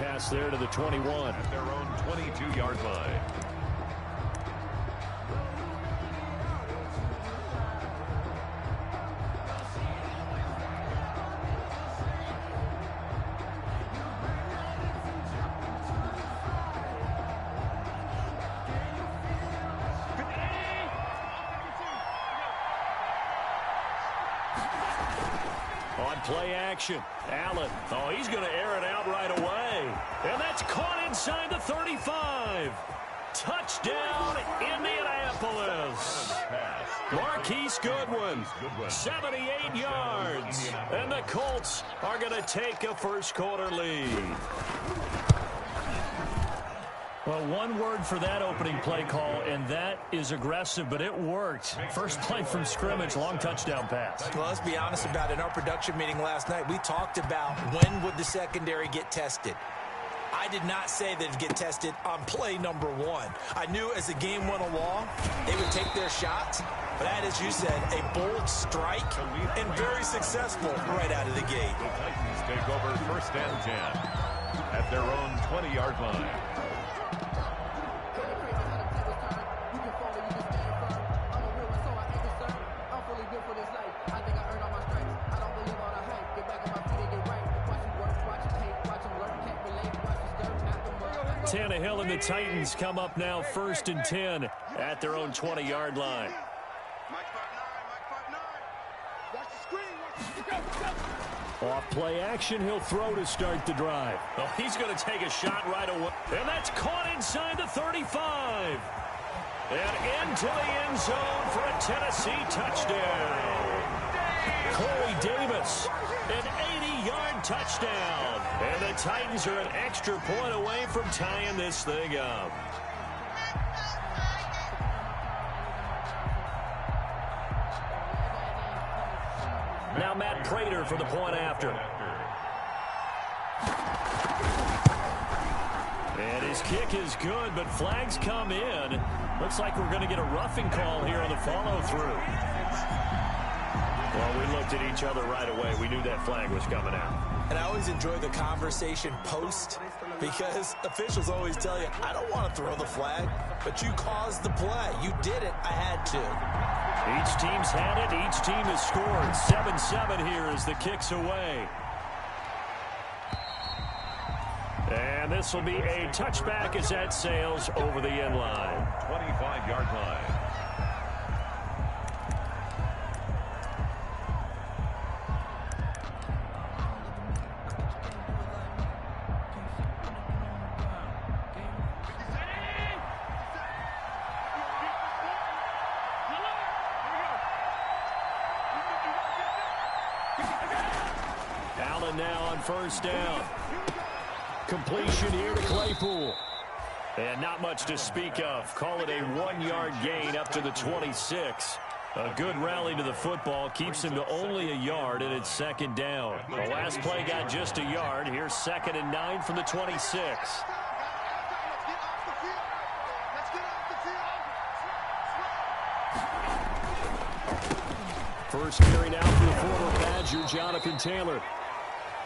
pass there to the 21. At their own 22-yard line. On play action, Allen. Oh, he's going to air it out right away. And that's caught inside the 35. Touchdown, Indianapolis. Marquise Goodwin, 78 yards. And the Colts are going to take a first-quarter lead. Well, one word for that opening play call, and that is aggressive, but it worked. First play from scrimmage, long touchdown pass. Well, let's be honest about it. In our production meeting last night, we talked about when would the secondary get tested. I did not say they'd get tested on play number one. I knew as the game went along, they would take their shots. But that, as you said, a bold strike and very successful right out of the gate. The Titans take over 1st and 10 at their own 20-yard line. Tannehill and the Titans come up now 1st and 10 at their own 20-yard line. Off play action, he'll throw to start the drive. Oh, he's going to take a shot right away. And that's caught inside the 35. And into the end zone for a Tennessee touchdown. Corey Davis, an 80-yard touchdown. And the Titans are an extra point away from tying this thing up. Now Matt Prater for the point after. And his kick is good, but flags come in. Looks like we're going to get a roughing call here on the follow-through. Well, we looked at each other right away. We knew that flag was coming out. And I always enjoy the conversation post because officials always tell you, I don't want to throw the flag, but you caused the play. You did it. I had to. Each team's had it. Each team has scored. 7-7 here as the kick's away. And this will be a touchback as that sails over the end line. 25-yard line. Allen now on 1st down. Completion here to Claypool. And not much to speak of. Call it a 1-yard gain up to the 26. A good rally to the football keeps him to only a yard, and it's 2nd down. The last play got just a yard. Here's 2nd and 9 from the 26. First carry now for the former Badger, Jonathan Taylor.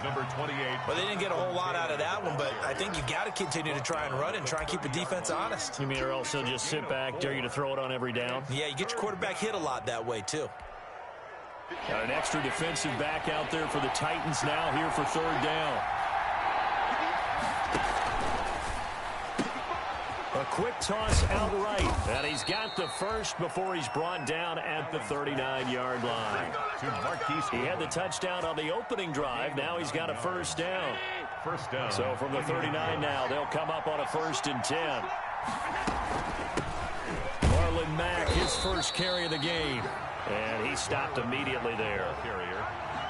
Number 28. Well, they didn't get a whole lot out of that one, but I think you've got to continue to try and run and try and keep the defense honest. You mean or else they'll just sit back, dare you to throw it on every down? Yeah, you get your quarterback hit a lot that way, too. Got an extra defensive back out there for the Titans now here for 3rd down. A quick toss outright. And he's got the first before he's brought down at the 39-yard line. He had the touchdown on the opening drive. Now he's got a 1st down. First down. So from the 39 now, they'll come up on a 1st and 10. Marlon Mack, his first carry of the game. And he stopped immediately there.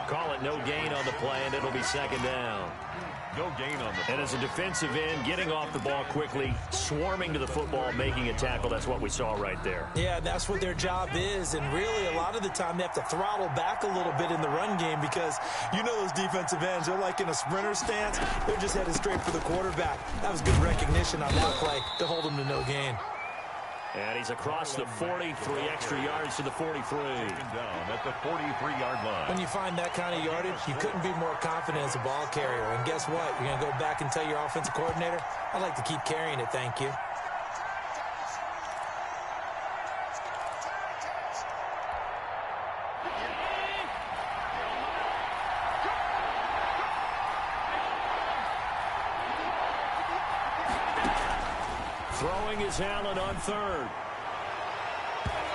Call it no gain on the play, and it'll be 2nd down. No gain on the play. And as a defensive end, getting off the ball quickly, swarming to the football, making a tackle, that's what we saw right there. Yeah, that's what their job is, and really a lot of the time they have to throttle back a little bit in the run game because you know those defensive ends, they're like in a sprinter stance. They're just headed straight for the quarterback. That was good recognition on that play to hold them to no gain. And he's across the 40, 3 extra yards to the 43. Down at the 43-yard line. When you find that kind of yardage, you couldn't be more confident as a ball carrier. And guess what? You're going to go back and tell your offensive coordinator, I'd like to keep carrying it, thank you. Throwing is Allen on third.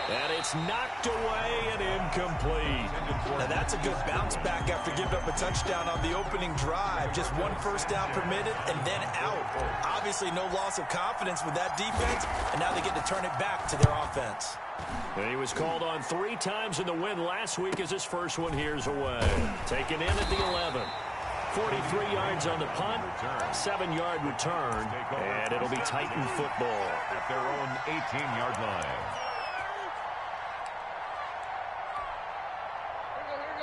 And it's knocked away and incomplete. Now that's a good bounce back after giving up a touchdown on the opening drive. Just 1 first down permitted and then out. Obviously no loss of confidence with that defense, and now they get to turn it back to their offense. And he was called on 3 times in the win last week as his first one here's away. Taken in at the 11. 43 yards on the punt, 7-yard return, and it'll be Titan football. At their own 18-yard line.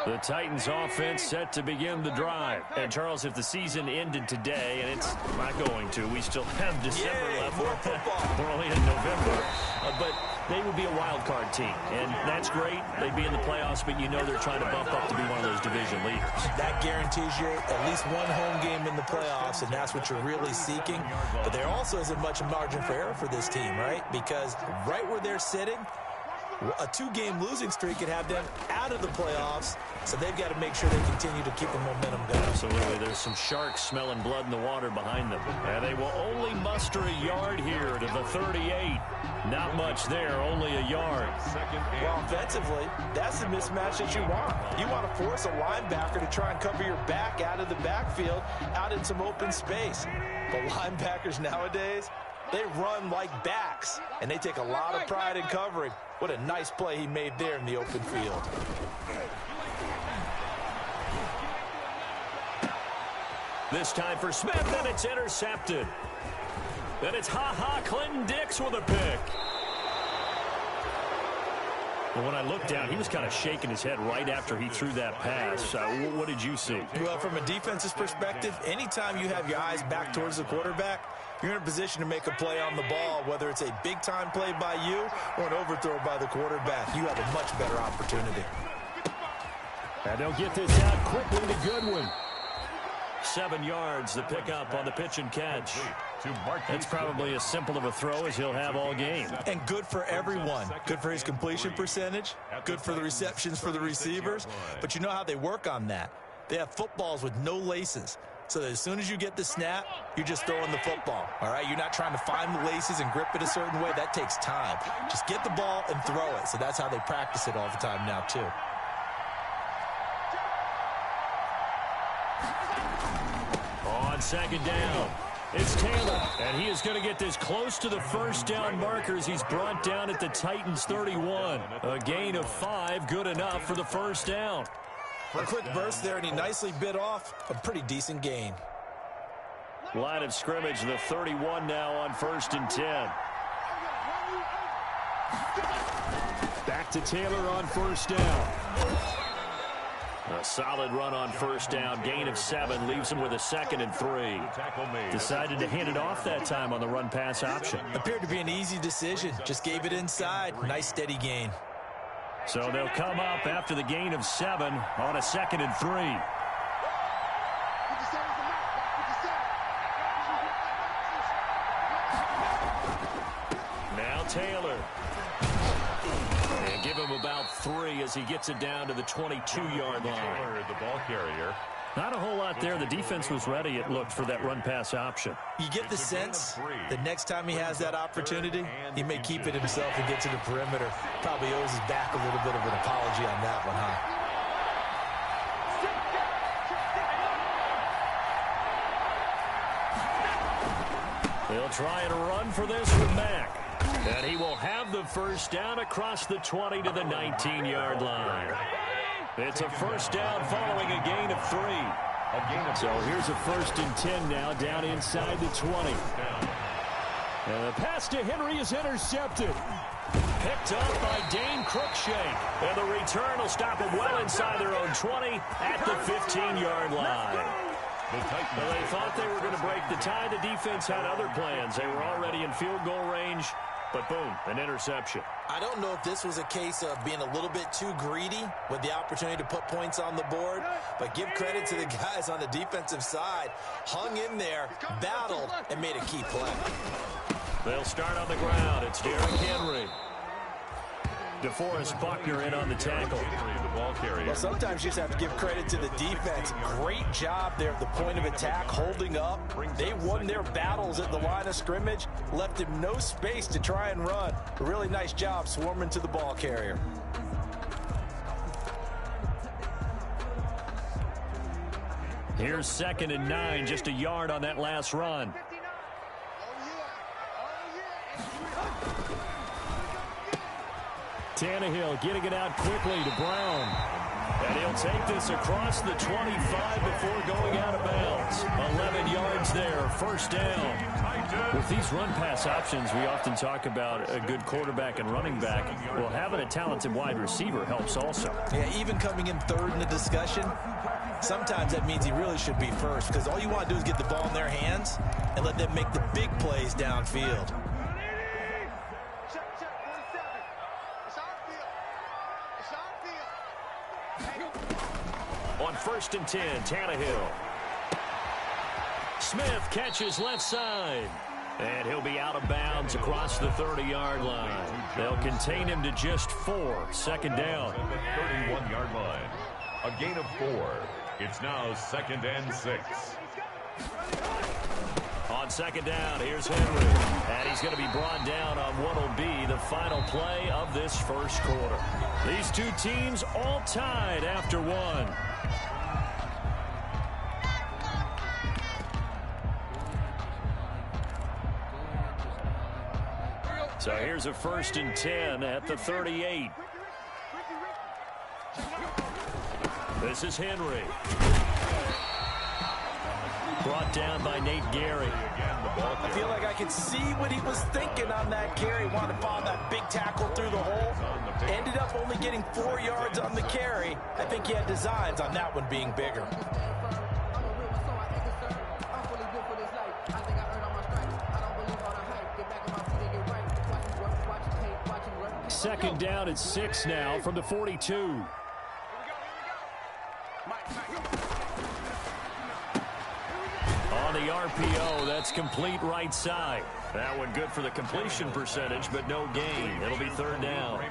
The Titans offense set to begin the drive. And Charles, if the season ended today, and it's not going to, we still have December left. We're only in November. But they would be a wild card team. And that's great. They'd be in the playoffs, but you know they're trying to bump up to be one of those division leaders. That guarantees you at least one home game in the playoffs, and that's what you're really seeking. But there also isn't much margin for error for this team, right? Because right where they're sitting, a 2-game losing streak could have them out of the playoffs, so they've got to make sure they continue to keep the momentum going. Absolutely. There's some sharks smelling blood in the water behind them. And they will only muster a yard here to the 38. Not much there, only a yard. Well, offensively, that's the mismatch that you want. You want to force a linebacker to try and cover your back out of the backfield, out in some open space. But linebackers nowadays, they run like backs, and they take a lot of pride in covering. What a nice play he made there in the open field. This time for Smith, and it's intercepted. Then it's Clinton Dix with a pick. Well, when I looked down, he was kind of shaking his head right after he threw that pass. What did you see? Well, from a defense's perspective, anytime you have your eyes back towards the quarterback, you're in a position to make a play on the ball, whether it's a big-time play by you or an overthrow by the quarterback. You have a much better opportunity. And they'll get this out quickly to Goodwin. 7 yards, the pickup on the pitch and catch. That's probably as simple of a throw as he'll have all game. And good for everyone. Good for his completion percentage. Good for the receptions for the receivers. But you know how they work on that. They have footballs with no laces. So that as soon as you get the snap, you're just throwing the football. All right, you're not trying to find the laces and grip it a certain way. That takes time. Just get the ball and throw it. So that's how they practice it all the time now, too. On second down, it's Taylor, and he is going to get this close to the first down markers. He's brought down at the Titans 31. A gain of 5, good enough for the first down. A quick burst there, and he nicely bit off a pretty decent gain. Line of scrimmage, the 31 now on 1st and 10. Back to Taylor on 1st down. A solid run on 1st down. Gain of 7 leaves him with a 2nd and 3. Decided to hand it off that time on the run-pass option. Appeared to be an easy decision. Just gave it inside. Nice steady gain. So they'll come up after the gain of 7 on a 2nd and 3. Now Taylor. And give him about 3 as he gets it down to the 22-yard line. The ball carrier. Not a whole lot there. The defense was ready, it looked, for that run-pass option. You get the sense that next time he has that opportunity, he may keep it himself and get to the perimeter. Probably owes his back a little bit of an apology on that one, huh? They'll try and run for this with Mack. And he will have the first down across the 20 to the 19-yard line. It's a first down following a gain of 3. So here's a 1st and 10 now, down inside the 20. And the pass to Henry is intercepted. Picked up by Dane Cruikshank. And the return will stop them well inside their own 20 at the 15-yard line. Well, they thought they were going to break the tie. The defense had other plans. They were already in field goal range. But boom, an interception. I don't know if this was a case of being a little bit too greedy with the opportunity to put points on the board, but give credit to the guys on the defensive side. Hung in there, battled, and made a key play. They'll start on the ground. It's Derrick Henry. DeForest Buckner in on the tackle. Well, sometimes you just have to give credit to the defense. Great job there at the point of attack, holding up. They won their battles at the line of scrimmage, left him no space to try and run. A really nice job swarming to the ball carrier. Here's 2nd and 9, just a yard on that last run. Tannehill getting it out quickly to Brown. And he'll take this across the 25 before going out of bounds. 11 yards there, first down. With these run-pass options, we often talk about a good quarterback and running back. Well, having a talented wide receiver helps also. Yeah, even coming in third in the discussion, sometimes that means he really should be first, because all you want to do is get the ball in their hands and let them make the big plays downfield. On 1st and 10, Tannehill. Smith catches left side. And he'll be out of bounds across the 30-yard line. They'll contain him to just 4. Second down. 31-yard line. A gain of 4. It's now 2nd and 6. On 2nd down, here's Henry. And he's going to be brought down on what will be the final play of this first quarter. These two teams all tied after one. So here's a 1st and 10 at the 38. This is Henry. Brought down by Nate Gary. I feel like I could see what he was thinking on that carry. Wanted to follow that big tackle through the hole. Ended up only getting 4 yards on the carry. I think he had designs on that one being bigger. Second down at 6 now from the 42. On the RPO, that's complete right side. That one good for the completion percentage, but no gain. It'll be 3rd down.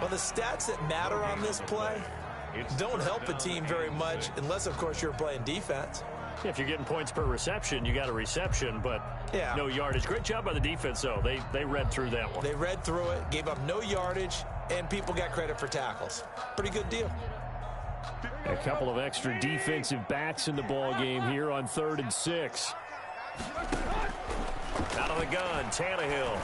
Well, the stats that matter on this play don't help a team very much unless, of course, you're playing defense. If you're getting points per reception, you got a reception, but no yardage. Great job by the defense, though. They read through that one. They read through it, gave up no yardage, and people got credit for tackles. Pretty good deal. A couple of extra defensive backs in the ball game here on 3rd and 6. Out of the gun, Tannehill.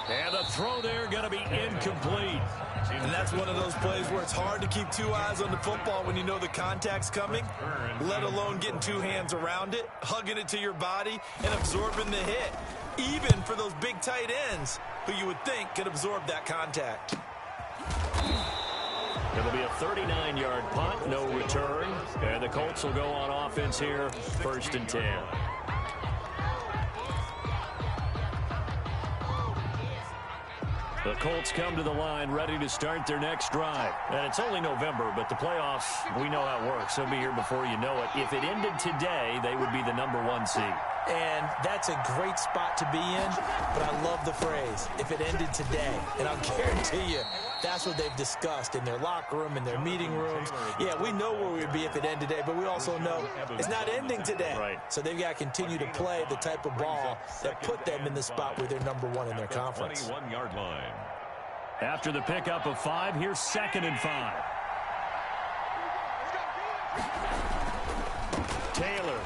And the throw there going to be incomplete. And that's one of those plays where it's hard to keep 2 eyes on the football when you know the contact's coming, let alone getting 2 hands around it, hugging it to your body, and absorbing the hit, even for those big tight ends who you would think could absorb that contact. It'll be a 39-yard punt, no return. And the Colts will go on offense here, 1st and 10. The Colts come to the line ready to start their next drive. And it's only November, but the playoffs, we know how it works. They'll be here before you know it. If it ended today, they would be the #1 seed. And that's a great spot to be in, but I love the phrase, if it ended today. And I'll guarantee you, that's what they've discussed in their locker room, in their meeting rooms. Yeah, we know where we'd be if it ended today, but we also know it's not ending today. Right. So they've got to continue to play the type of ball that put them in the spot where they're #1 in their conference. 21-yard line. After the pickup of 5, here's 2nd and 5. Taylor.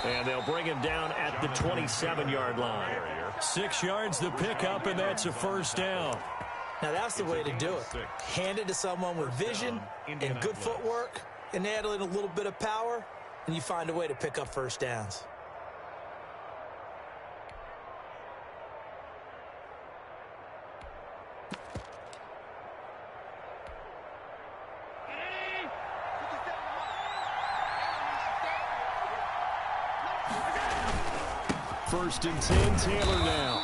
And they'll bring him down at the 27-yard line. 6 yards the pickup, and that's a 1st down. Now, that's the way to do it. Hand it to someone with vision and good footwork, and add in a little bit of power, and you find a way to pick up 1st downs. First and 10, Taylor now.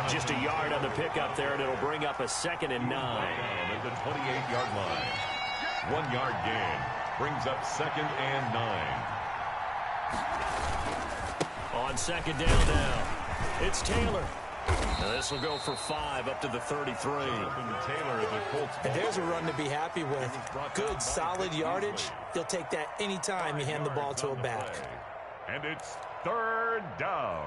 Just a yard on the pickup there, and it'll bring up a 2nd and 9. At the 28-yard line. 1 yard gain. Brings up 2nd and 9. On 2nd down now. It's Taylor. This will go for 5 up to the 33. Taylor, the Colts. And there's a run to be happy with. Good, solid yardage. You'll take that anytime you hand the ball to a back. And it's 3rd down.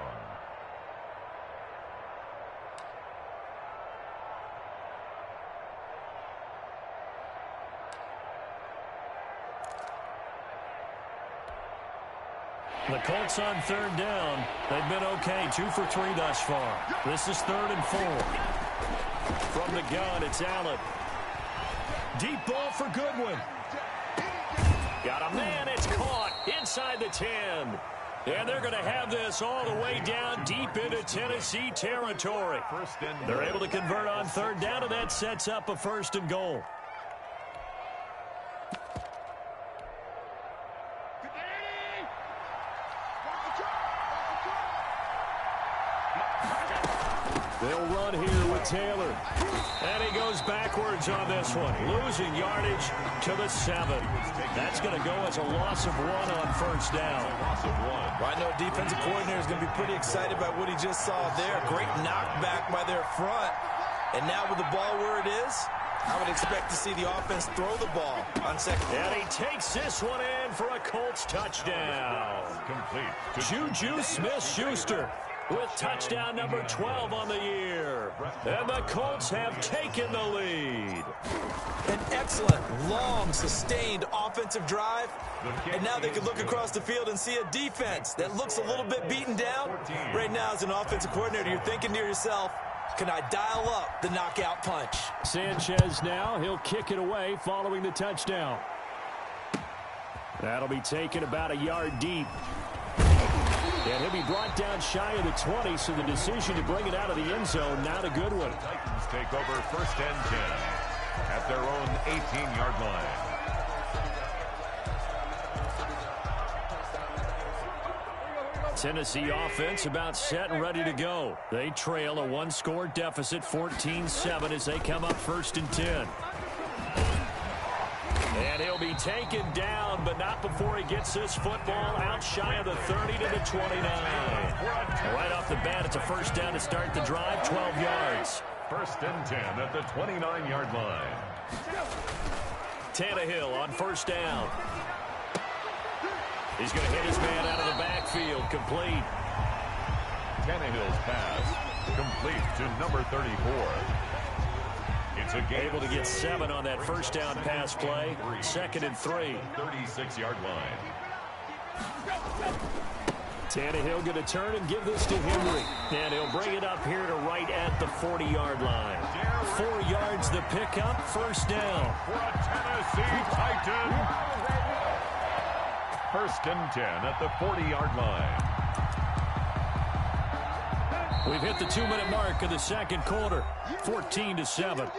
The Colts on 3rd down. They've been okay, 2 for 3 thus far. This is 3rd and 4. From the gun, it's Allen. Deep ball for Goodwin. Got a man, it's caught inside the 10. And they're going to have this all the way down deep into Tennessee territory. They're able to convert on 3rd down, and that sets up a 1st and goal. They'll run here with Taylor. And he goes backwards on this one. Losing yardage to the 7. That's going to go as a loss of 1 on 1st down. Well, I know defensive coordinator is going to be pretty excited by what he just saw there. Great knockback by their front. And now with the ball where it is, I would expect to see the offense throw the ball on 2nd. And he takes this one in for a Colts touchdown. Complete. Juju Smith-Schuster with touchdown number 12 on the year. And the Colts have taken the lead. An excellent, long, sustained offensive drive. And now they can look across the field and see a defense that looks a little bit beaten down. Right now, as an offensive coordinator, you're thinking to yourself, can I dial up the knockout punch? Sanchez now. He'll kick it away following the touchdown. That'll be taken about a yard deep. And he'll be brought down shy of the 20, so the decision to bring it out of the end zone, not a good one. Titans take over 1st and 10 at their own 18-yard line. Tennessee offense about set and ready to go. They trail a 1-score deficit, 14-7, as they come up 1st and 10. And he'll be taken down, but not before he gets this football out shy of the 30 to the 29. Right off the bat, it's a 1st down to start the drive, 12 yards. 1st and 10 at the 29-yard line. Tannehill on 1st down. He's going to hit his man out of the backfield, complete. Tannehill's pass complete to number 34. Able to get 7 on that 1st down pass play. 2nd and 3. 36-yard line. Tannehill going to turn and give this to Henry. And he'll bring it up here to right at the 40-yard line. 4 yards the pickup, 1st down. For a Tennessee Titan. 1st and 10 at the 40-yard line. We've hit the 2-minute mark of the 2nd quarter. 14-7.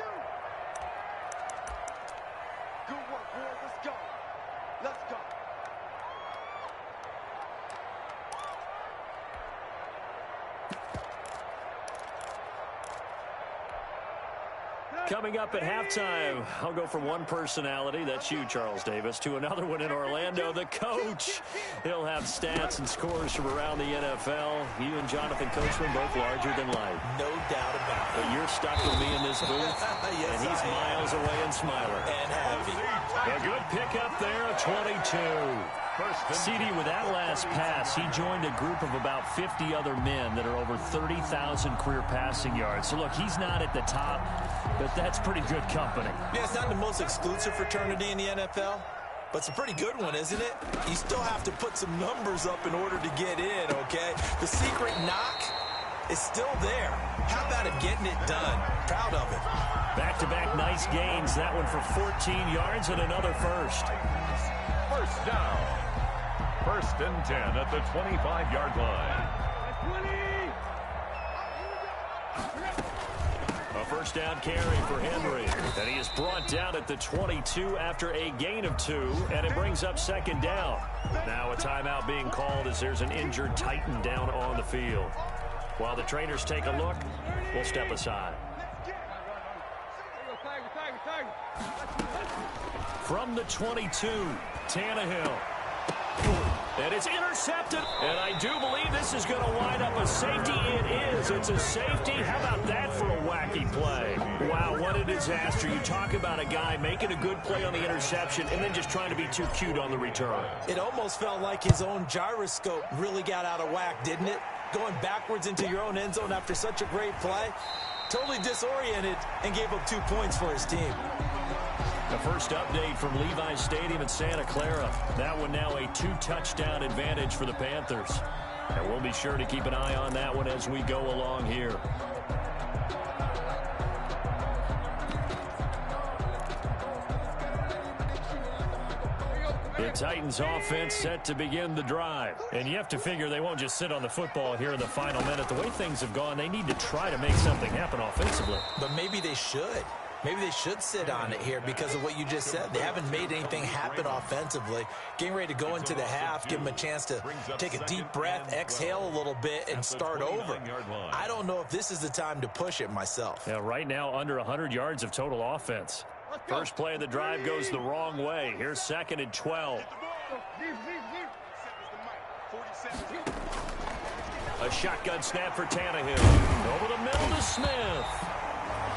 Coming up at halftime, I'll go from one personality, that's you, Charles Davis, to another one in Orlando, the coach. He'll have stats and scores from around the NFL. You and Jonathan Coachman both larger than life. No doubt about it. But you're stuck with me in this booth, yes, and he's miles away and smiling. And happy. A good pickup there, a 22. CD, with that last pass, he joined a group of about 50 other men that are over 30,000 career passing yards. So, look, he's not at the top, but that's pretty good company. Yeah, it's not the most exclusive fraternity in the NFL, but it's a pretty good one, isn't it? You still have to put some numbers up in order to get in, okay? The secret knock is still there. How about it getting it done? Proud of it. Back-to-back nice gains. That one for 14 yards and another first. 1st down. 1st and 10 at the 25-yard line. A 1st down carry for Henry. And he is brought down at the 22 after a gain of 2, and it brings up 2nd down. Now a timeout being called as there's an injured Titan down on the field. While the trainers take a look, we'll step aside. From the 22, Tannehill. And it's intercepted. And I do believe this is going to wind up a safety. It is. It's a safety. How about that for a wacky play? Wow, what a disaster. You talk about a guy making a good play on the interception and then just trying to be too cute on the return. It almost felt like his own gyroscope really got out of whack, didn't it? Going backwards into your own end zone after such a great play. Totally disoriented and gave up 2 points for his team. The first update from Levi's Stadium in Santa Clara. That one now a 2-touchdown advantage for the Panthers. And we'll be sure to keep an eye on that one as we go along here. The Titans offense set to begin the drive. And you have to figure they won't just sit on the football here in the final minute. The way things have gone, they need to try to make something happen offensively. But maybe they should. Maybe they should sit on it here because of what you just said. They haven't made anything happen offensively. Getting ready to go into the half, give them a chance to take a deep breath, exhale a little bit, and start over. I don't know if this is the time to push it myself. Yeah, right now under 100 yards of total offense. First play of the drive goes the wrong way. Here's 2nd and 12. A shotgun snap for Tannehill. Over the middle to Smith.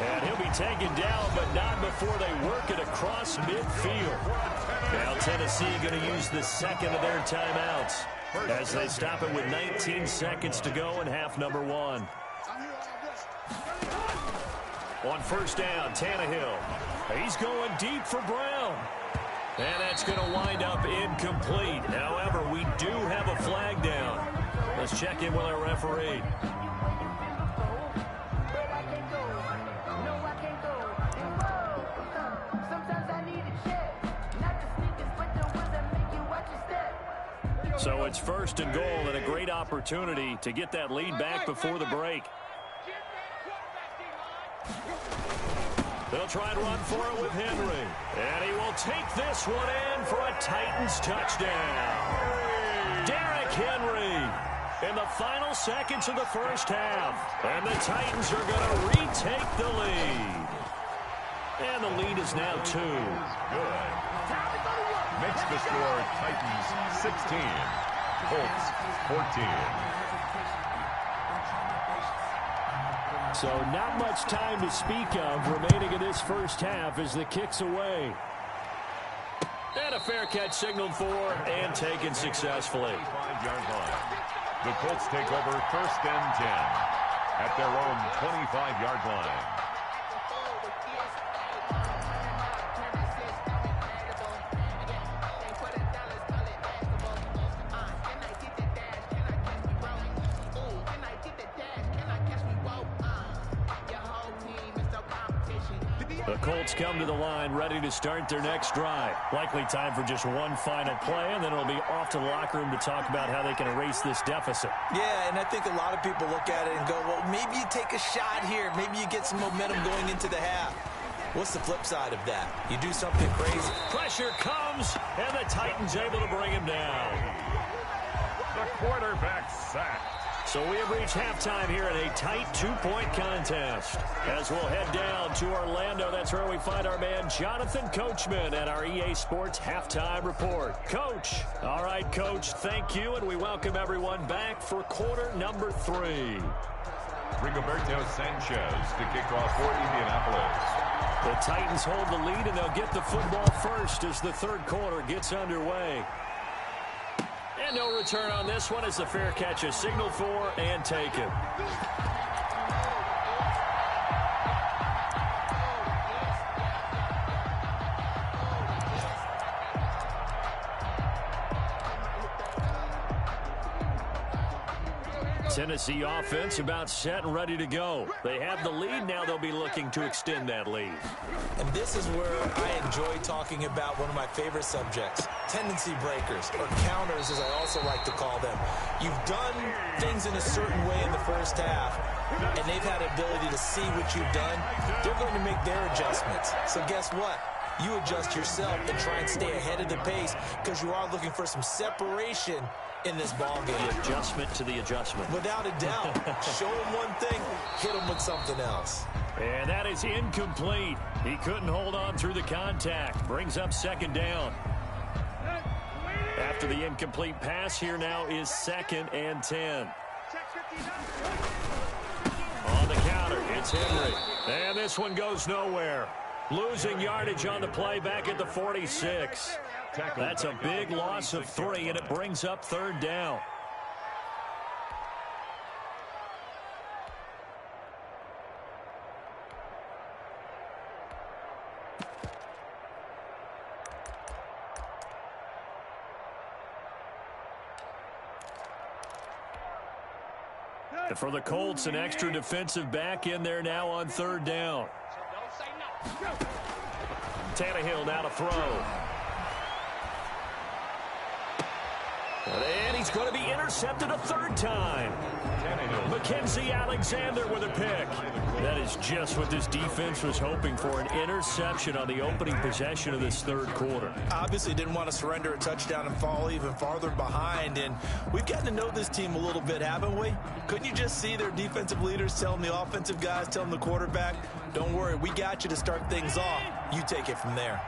And he'll be taken down, but not before they work it across midfield. Now Tennessee going to use the second of their timeouts as they stop it with 19 seconds to go in half number 1. On first down, Tannehill. He's going deep for Brown. And that's going to wind up incomplete. However, we do have a flag down. Let's check in with our referee. So it's 1st and goal and a great opportunity to get that lead back before the break. They'll try and run for it with Henry. And he will take this one in for a Titans touchdown. Derrick Henry in the final seconds of the first half. And the Titans are going to retake the lead. And the lead is now 2. Good. Makes the score Titans 16, Colts 14. So not much time to speak of remaining in this first half as the kick's away. And a fair catch signaled for and taken successfully. 5-yard line. The Colts take over 1st and 10 at their own 25-yard line. The Colts come to the line ready to start their next drive. Likely time for just one final play, and then it'll be off to the locker room to talk about how they can erase this deficit. Yeah, and I think a lot of people look at it and go, well, maybe you take a shot here. Maybe you get some momentum going into the half. What's the flip side of that? You do something crazy. Pressure comes, and the Titans able to bring him down. The quarterback sacked. So we have reached halftime here in a tight 2-point contest. As we'll head down to Orlando, that's where we find our man Jonathan Coachman at our EA Sports Halftime Report. Coach. All right, Coach, thank you, and we welcome everyone back for quarter number 3. Rigoberto Sanchez to kick off for Indianapolis. The Titans hold the lead, and they'll get the football first as the third quarter gets underway. And no return on this one as the fair catch is signaled for and taken. Tennessee offense about set and ready to go. They have the lead. Now they'll be looking to extend that lead. And this is where I enjoy talking about one of my favorite subjects, tendency breakers, or counters as I also like to call them. You've done things in a certain way in the first half, and they've had the ability to see what you've done. They're going to make their adjustments. So guess what? you adjust yourself and try and stay ahead of the pace because you are looking for some separation in this ball game. The adjustment to the adjustment. Without a doubt. Show him one thing, hit him with something else. And that is incomplete. He couldn't hold on through the contact. Brings up second down. After the incomplete pass, here now is 2nd and 10. On the counter, it's Henry. And this one goes nowhere. Losing yardage on the play back at the 46. That's a big loss of 3, and it brings up 3rd down. And for the Colts, an extra defensive back in there now on 3rd down. Tannehill now to throw. And he's going to be intercepted a 3rd time. Mackenzie Alexander with a pick. That is just what this defense was hoping for, an interception on the opening possession of this 3rd quarter. Obviously didn't want to surrender a touchdown and fall even farther behind, and we've gotten to know this team a little bit, haven't we? Couldn't you just see their defensive leaders telling the offensive guys, telling the quarterback, don't worry, we got you to start things off. You take it from there.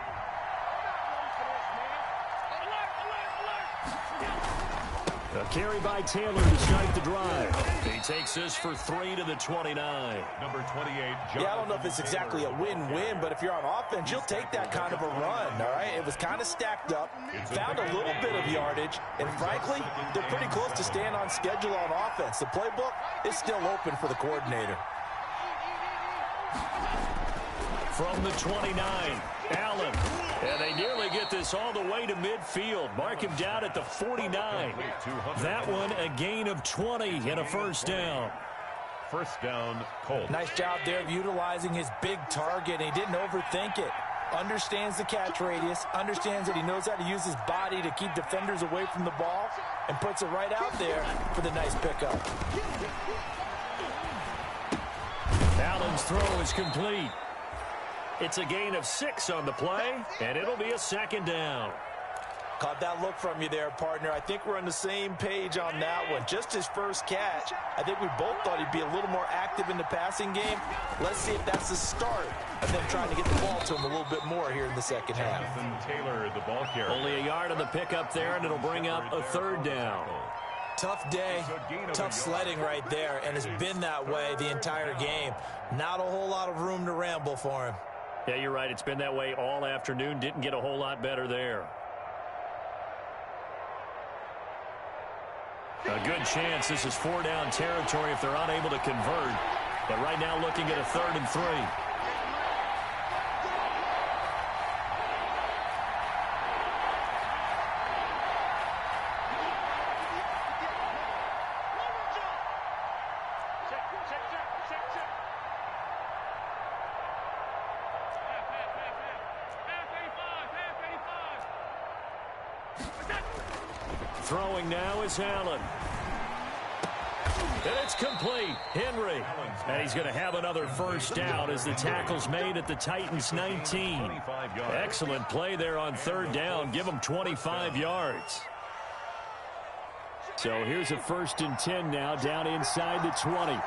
A carry by Taylor to start the drive. He takes this for 3 to the 29. Number 28. Yeah, I don't know if it's exactly a win-win, but if you're on offense, you'll take that kind of a run, all right? It was kind of stacked up, found a little bit of yardage, and frankly, they're pretty close to staying on schedule on offense. The playbook is still open for the coordinator. From the 29, Allen. And they nearly get this all the way to midfield. Mark him down at the 49. That one a gain of 20 and a 1st down. 1st down, Colts. Nice job there of utilizing his big target. He didn't overthink it. Understands the catch radius. Understands that he knows how to use his body to keep defenders away from the ball. And puts it right out there for the nice pickup. Allen's throw is complete. It's a gain of 6 on the play, and it'll be a 2nd down. Caught that look from you there, partner. I think we're on the same page on that one. Just his first catch. I think we both thought he'd be a little more active in the passing game. Let's see if that's the start of them trying to get the ball to him a little bit more here in the second half. Jonathan Taylor, the ball carrier. Only a yard on the pickup there, and it'll bring up a 3rd down. Tough day, tough sledding right there, and it's been that way the entire game. Not a whole lot of room to ramble for him. Yeah, you're right. It's been that way all afternoon. Didn't get a whole lot better there. A good chance this is 4-down territory if they're unable to convert. But right now looking at a 3rd and 3. Throwing now is Allen. And it's complete. Henry. And he's going to have another 1st down as the tackle's made at the Titans' 19. Excellent play there on 3rd down. Give them 25 yards. So here's a 1st and 10 now down inside the 20.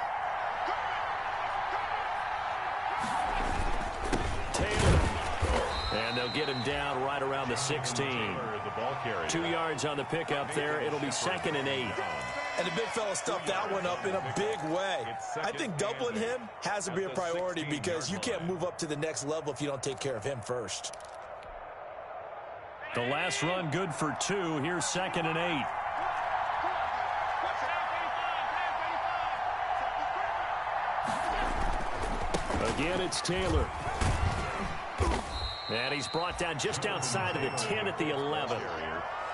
Taylor. And they'll get him down right around the 16. 2 yards on the pickup there. It'll be 2nd and 8. And the big fella stuffed that one up in a big way. I think doubling him has to be a priority because you can't move up to the next level if you don't take care of him first. The last run good for 2. Here's 2nd and 8. Again, it's Taylor. And he's brought down just outside of the 10 at the 11.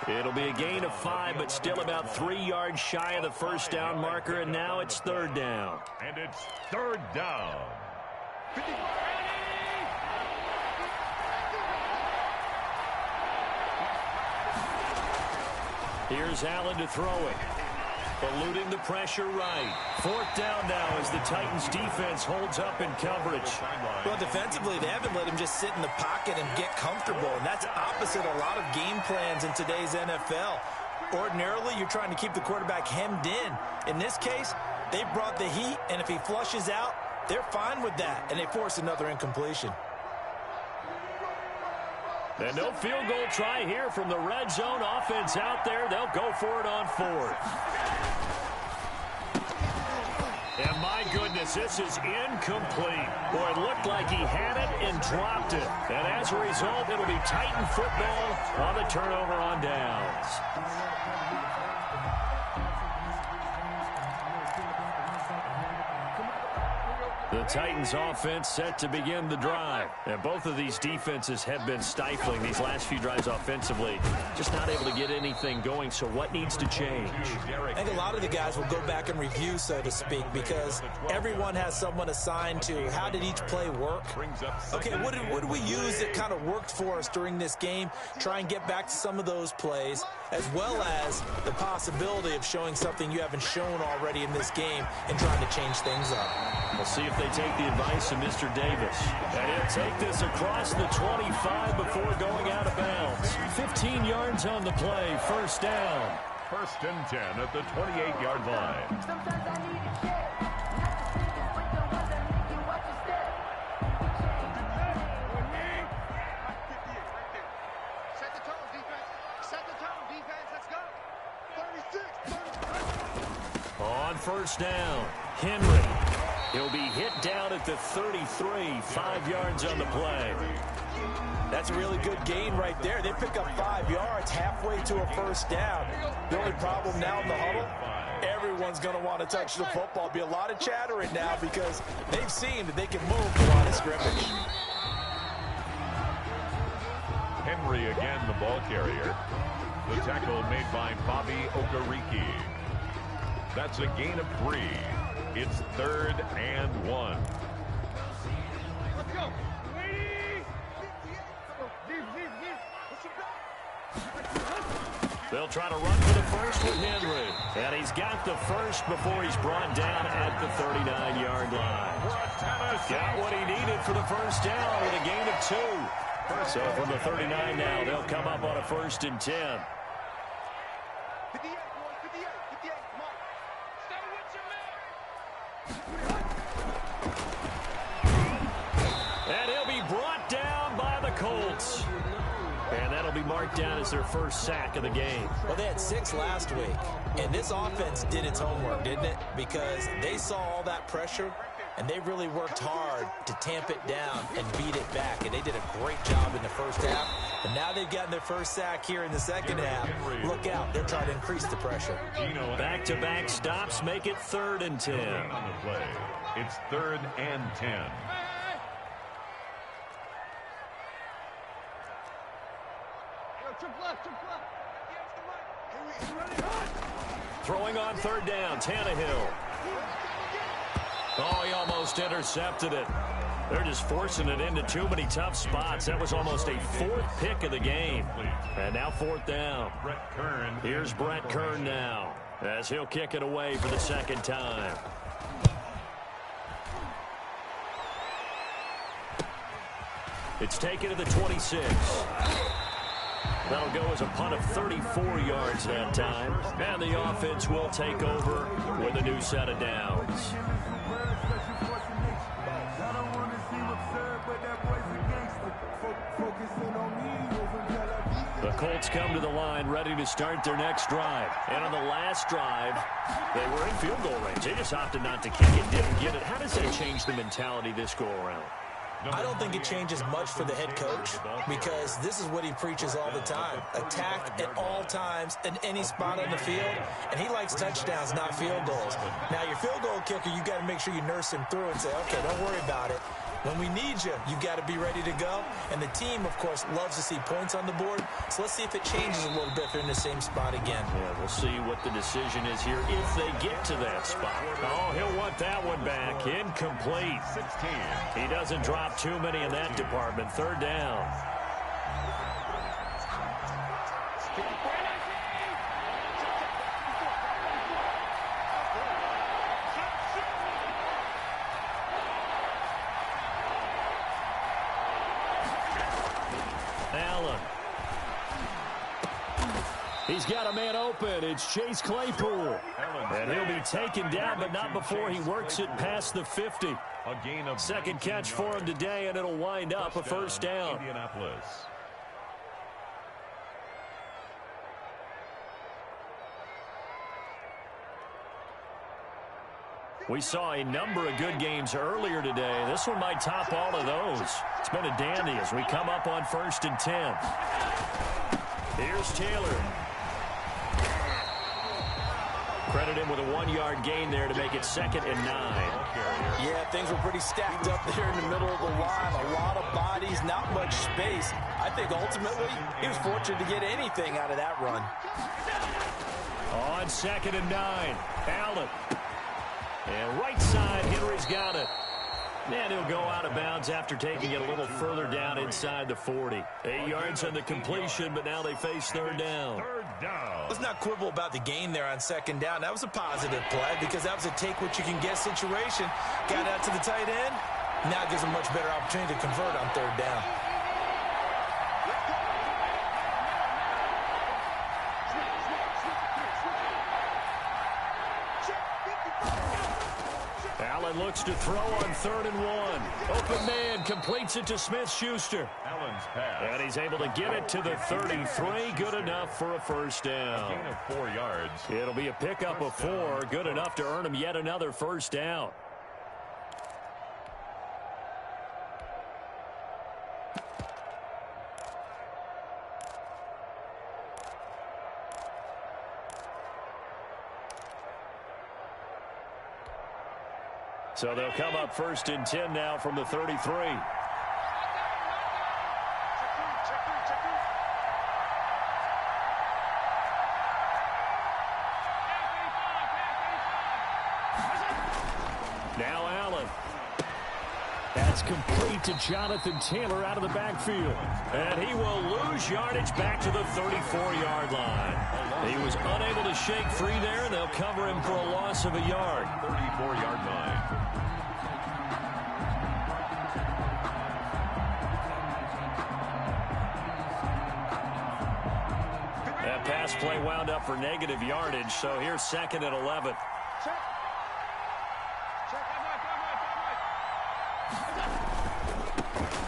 It'll be a gain of 5, but still about 3 yards shy of the 1st down marker, and now it's 3rd down. And it's 3rd down. Here's Allen to throw it. Eluding the pressure right. Fourth down now as the Titans defense holds up in coverage. Well, defensively, they haven't let him just sit in the pocket and get comfortable, and that's opposite a lot of game plans in today's NFL. Ordinarily, you're trying to keep the quarterback hemmed in. In this case, they brought the heat, and if he flushes out, they're fine with that, and they force another incompletion. And no field goal try here from the red zone. Offense out there. They'll go for it on fourth. And my goodness, this is incomplete. Boy, it looked like he had it and dropped it. And as a result, it'll be Titan football on the turnover on downs. The Titans offense set to begin the drive. And both of these defenses have been stifling these last few drives offensively. Just not able to get anything going, so what needs to change? I think a lot of the guys will go back and review, so to speak, because everyone has someone assigned to how did each play work. Okay, what did we use that kind of worked for us during this game? Try and get back to some of those plays, as well as the possibility of showing something you haven't shown already in this game and trying to change things up. We'll see if they take the advice of Mr. Davis. And he'll take this across the 25 before going out of bounds. 15 yards on the play, first down. First and 10 at the 28-yard line. Sometimes I need a check. Not to see you with the weather, make you watch your step. Set the tone, defense. Set the tone, defense. Let's go. 36. On first down, Henry. He'll be hit down at the 33, 5 yards on the play. That's a really good gain right there. They pick up 5 yards halfway to a first down. The only problem now in the huddle, everyone's going to want to touch the football. Be a lot of chattering now because they've seen that they can move the line of scrimmage. Henry again the ball carrier. The tackle made by Bobby Okereke. That's a gain of 3. It's 3rd and 1. Let's go. They'll try to run for the first with Henry. And he's got the first before he's brought down at the 39-yard line. Got what he needed for the first down with a gain of 2. So from the 39 now, they'll come up on a 1st and 10. 58, boys. 58. 58. Come on. Stay with your man. And he'll be brought down by the Colts. And that'll be marked down as their first sack of the game. Well, they had 6 last week, and this offense did its homework, didn't it? Because they saw all that pressure, and they really worked hard to tamp it down and beat it back. And they did a great job in the first half. And now they've gotten their first sack here in the second half. Look out, they're trying to increase the pressure. Back-to-back stops make it 3rd and 10. On the play. It's 3rd and 10. Throwing on 3rd down, Tannehill. Oh, he almost intercepted it. They're just forcing it into too many tough spots. That was almost a 4th pick of the game. And now 4th down. Here's Brett Kern now as he'll kick it away for the 2nd time. It's taken to the 26. That'll go as a punt of 34 yards that time. And the offense will take over with a new set of downs. The Colts come to the line ready to start their next drive. And on the last drive, they were in field goal range. They just opted not to kick it, didn't get it. How does that change the mentality this go around? I don't think it changes much for the head coach because this is what he preaches all the time. Attack at all times in any spot on the field, and he likes touchdowns, not field goals. Now, your field goal kicker, you got to make sure you nurse him through and say, okay, don't worry about it. When we need you, you've got to be ready to go. And the team, of course, loves to see points on the board. So let's see if it changes a little bit if they're in the same spot again. Yeah, we'll see what the decision is here if they get to that spot. Oh, he'll want that one back. Incomplete. 16. He doesn't drop too many in that department. 3rd down. he's got a man open. It's Chase Claypool. And he'll be taken down, but not before he works it past the 50. A gain of Second catch for him today, and it'll wind up a first down. Indianapolis. We saw a number of good games earlier today. This one might top all of those. It's been a dandy as we come up on 1st and 10. Here's Taylor. Credit him with a 1-yard gain there to make it 2nd and 9. Yeah, things were pretty stacked up there in the middle of the line. A lot of bodies, not much space. I think ultimately he was fortunate to get anything out of that run. On 2nd and 9, Allen. And right side, Henry's got it. And he'll go out of bounds after taking it a little further down inside the 40. 8 yards on the completion, but now they face 3rd down. Let's not quibble about the gain there on 2nd down. That was a positive play because that was a take-what-you-can-get situation. Got out to the tight end. Now it gives them a much better opportunity to convert on 3rd down. Allen looks to throw on 3rd and 1. Open man completes it to Smith-Schuster. Allen's pass. And he's able to get it to the 33. Good enough for a first down. A gain of 4 yards. It'll be a pickup of 4. Good enough to earn him yet another first down. So they'll come up 1st and 10 now from the 33. Now Allen. That's complete to Jonathan Taylor out of the backfield. And he will lose yardage back to the 34-yard line. He was unable to shake free there, and they'll cover him for a loss of a yard. 34-yard line. That pass play wound up for negative yardage, so here's 2nd and 11.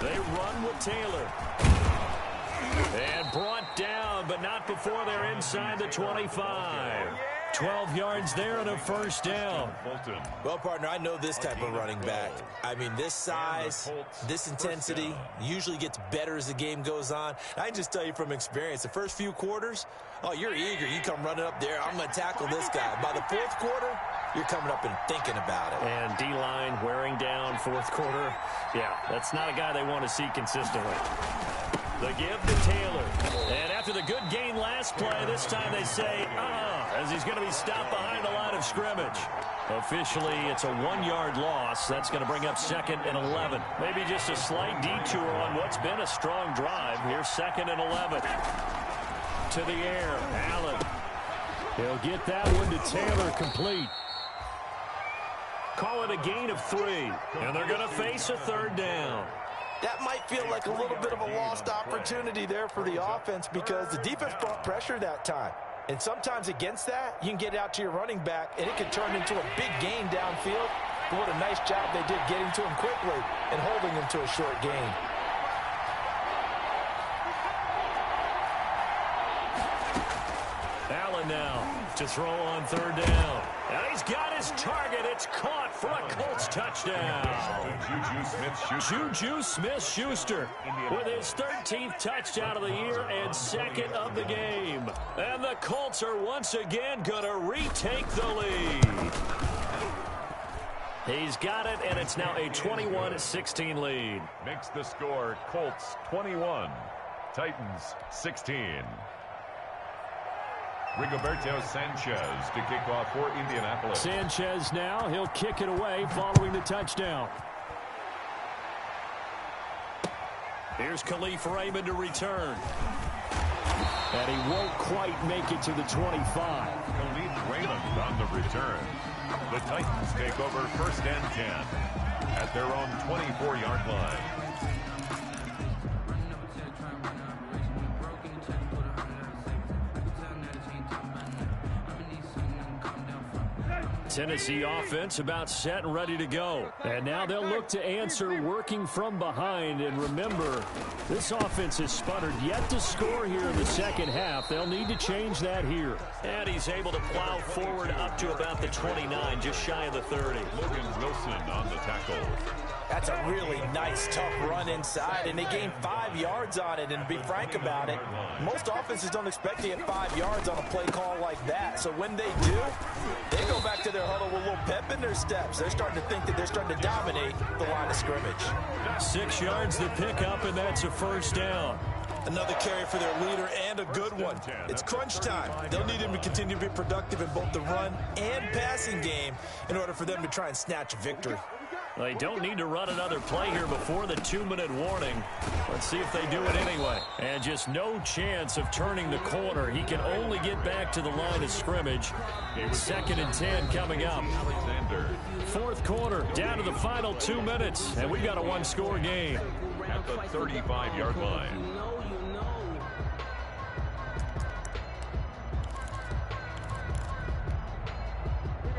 They run with Taylor. And brought down, but not before they're inside the 25. 12 yards there and a first down. Well, partner, I know this type of running back. I mean, this size, this intensity usually gets better as the game goes on. I can just tell you from experience, the first few quarters, oh, you're eager. You come running up there, I'm going to tackle this guy. By the 4th quarter, you're coming up and thinking about it. And D-line wearing down 4th quarter. Yeah, that's not a guy they want to see consistently. The give to Taylor. And after the good gain last play, this time they say, as he's going to be stopped behind the line of scrimmage. Officially, it's a 1-yard loss. That's going to bring up 2nd and 11. Maybe just a slight detour on what's been a strong drive. Here's 2nd and 11. To the air, Allen. He'll get that one to Taylor complete. Call it a gain of 3. And they're going to face a 3rd down. That might feel like a little bit of a lost opportunity there for the offense because the defense brought pressure that time. And sometimes against that, you can get it out to your running back, and it can turn into a big gain downfield. But what a nice job they did getting to him quickly and holding him to a short gain. Allen now to throw on 3rd down. And he's got his target. It's caught for a Colts touchdown. Juju Smith-Schuster with his 13th touchdown of the year and 2nd of the game. And the Colts are once again going to retake the lead. He's got it, and it's now a 21-16 lead. Makes the score Colts 21, Titans 16. Rigoberto Sanchez to kick off for Indianapolis. Sanchez now, he'll kick it away following the touchdown. Here's Khalif Raymond to return. And he won't quite make it to the 25. Khalif Raymond on the return. The Titans take over 1st and 10 at their own 24-yard line. Tennessee offense about set and ready to go. And now they'll look to answer working from behind. And remember, this offense has sputtered yet to score here in the second half. They'll need to change that here. And he's able to plow forward up to about the 29, just shy of the 30. Logan Wilson on the tackle. That's a really nice, tough run inside, and they gained 5 yards on it. And to be frank about it, most offenses don't expect to get 5 yards on a play call like that. So when they do, they go back to their huddle with a little pep in their steps. They're starting to think that they're starting to dominate the line of scrimmage. 6 yards to pick up, and that's a first down. Another carry for their leader, and a good one. It's crunch time. They'll need him to continue to be productive in both the run and passing game in order for them to try and snatch a victory. They don't need to run another play here before the 2-minute warning. Let's see if they do it anyway. And just no chance of turning the corner. He can only get back to the line of scrimmage. 2nd and 10 coming up. Fourth quarter, down to the final 2 minutes. And we've got a one-score game. At the 35-yard line.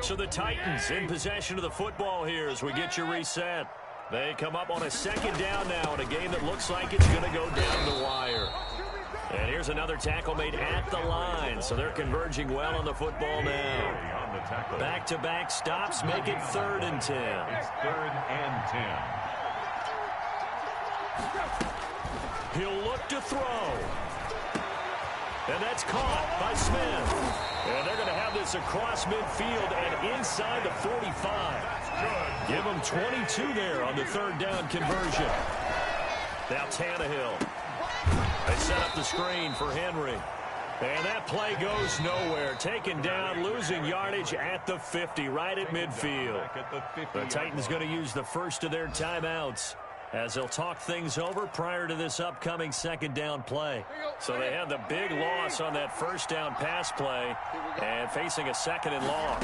So the Titans in possession of the football here as we get you reset. They come up on a second down now in a game that looks like it's going to go down the wire. And here's another tackle made at the line, so they're converging well on the football now. Back-to-back stops make it 3rd and 10. It's 3rd and 10. He'll look to throw. And that's caught by Smith. And they're going to have this across midfield and inside the 45. Give them 22 there on the 3rd down conversion. Now Tannehill. They set up the screen for Henry. And that play goes nowhere. Taken down, losing yardage at the 50, right at midfield. The Titans going to use the first of their timeouts as they'll talk things over prior to this upcoming 2nd down play. So they had the big loss on that 1st down pass play and facing a 2nd and long.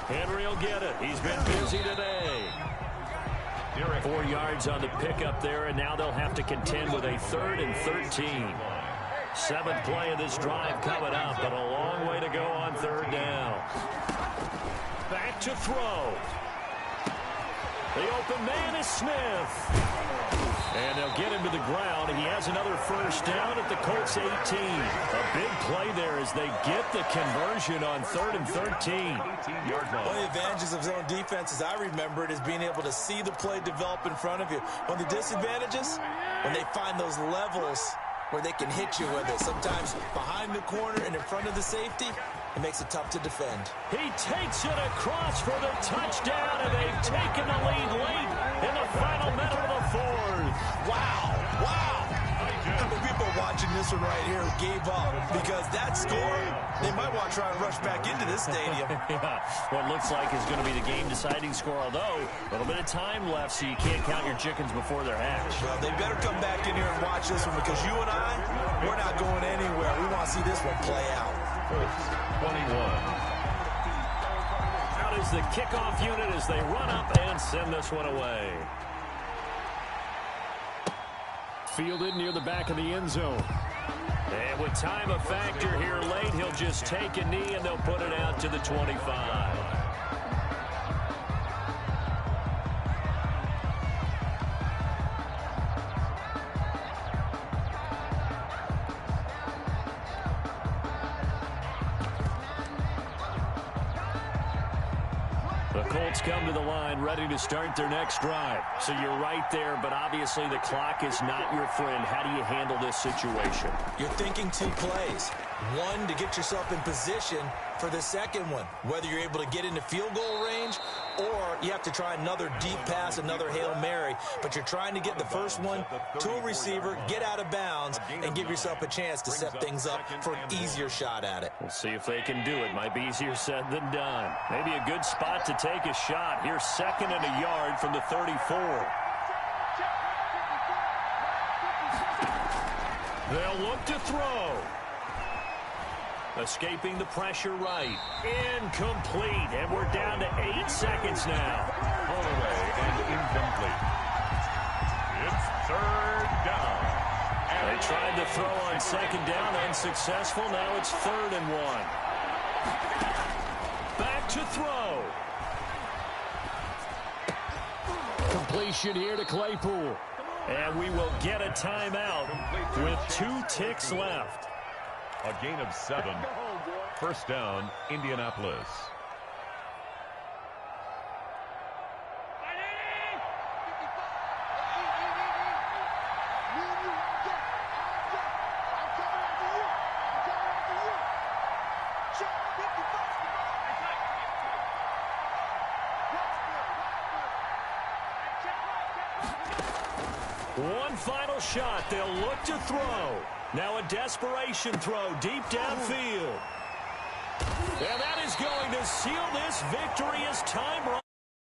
Henry will get it. He's been busy today. 4 yards on the pickup there, and now they'll have to contend with a 3rd and 13. 7th play of this drive coming up, but a long way to go on 3rd down. Back to throw. The open man is Smith. And they'll get him to the ground. He has another first down at the Colts 18. A big play there as they get the conversion on 3rd and 13. One of the advantages of zone defense, as I remember it, is being able to see the play develop in front of you. One of the disadvantages, when they find those levels where they can hit you with it. Sometimes behind the corner and in front of the safety, it makes it tough to defend. He takes it across for the touchdown, and they've taken the lead late in the final minute of the 4th. Wow, wow. How many people watching this one right here gave up? Because that score, they might want to try and rush back into this stadium. Yeah, what looks like is going to be the game-deciding score, although a little bit of time left, so you can't count your chickens before they're hatched. Well, they better come back in here and watch this one, because you and I, we're not going anywhere. We want to see this one play out. Colts 21. Out is the kickoff unit as they run up and send this one away. Fielded near the back of the end zone. And with time a factor here late, he'll just take a knee and they'll put it out to the 25. The Colts come to the line ready to start their next drive. So you're right there, but obviously the clock is not your friend. How do you handle this situation? You're thinking 2 plays. One, to get yourself in position for the second one, whether you're able to get into field goal range or you have to try another deep pass, another Hail Mary. But you're trying to get the first one to a receiver, get out of bounds, and give yourself a chance to set things up for an easier shot at it. We'll see if they can do it. Might be easier said than done. Maybe a good spot to take a shot. Here's 2nd and a yard from the 34. They'll look to throw. Escaping the pressure right. Incomplete. And we're down to 8 seconds now. Holloway and incomplete. It's 3rd down. They tried to throw on 2nd down, unsuccessful. Now it's 3rd and 1. Back to throw. Completion here to Claypool. And we will get a timeout with 2 ticks left. A gain of 7. First down, Indianapolis. One final shot. They'll look to throw. Now a desperation throw deep downfield. And that is going to seal this victory as time runs.